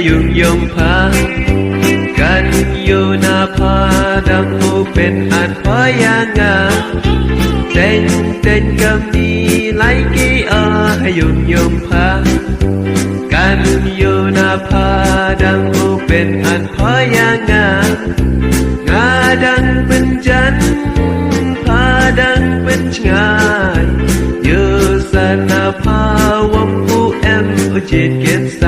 ยุ่งยงพากันอยู่หน้าผาดังผู้เป็นอันพอยางาเต้นกับนี้ไลกี้ให้ยุ่งยงพากันอยู่หน้าผาดังผู้เป็นอันพอยางางาดังเป็นจันผาดังเป็นงานอยู่สนาผาวงผู้แอมอุจิตเก็บใส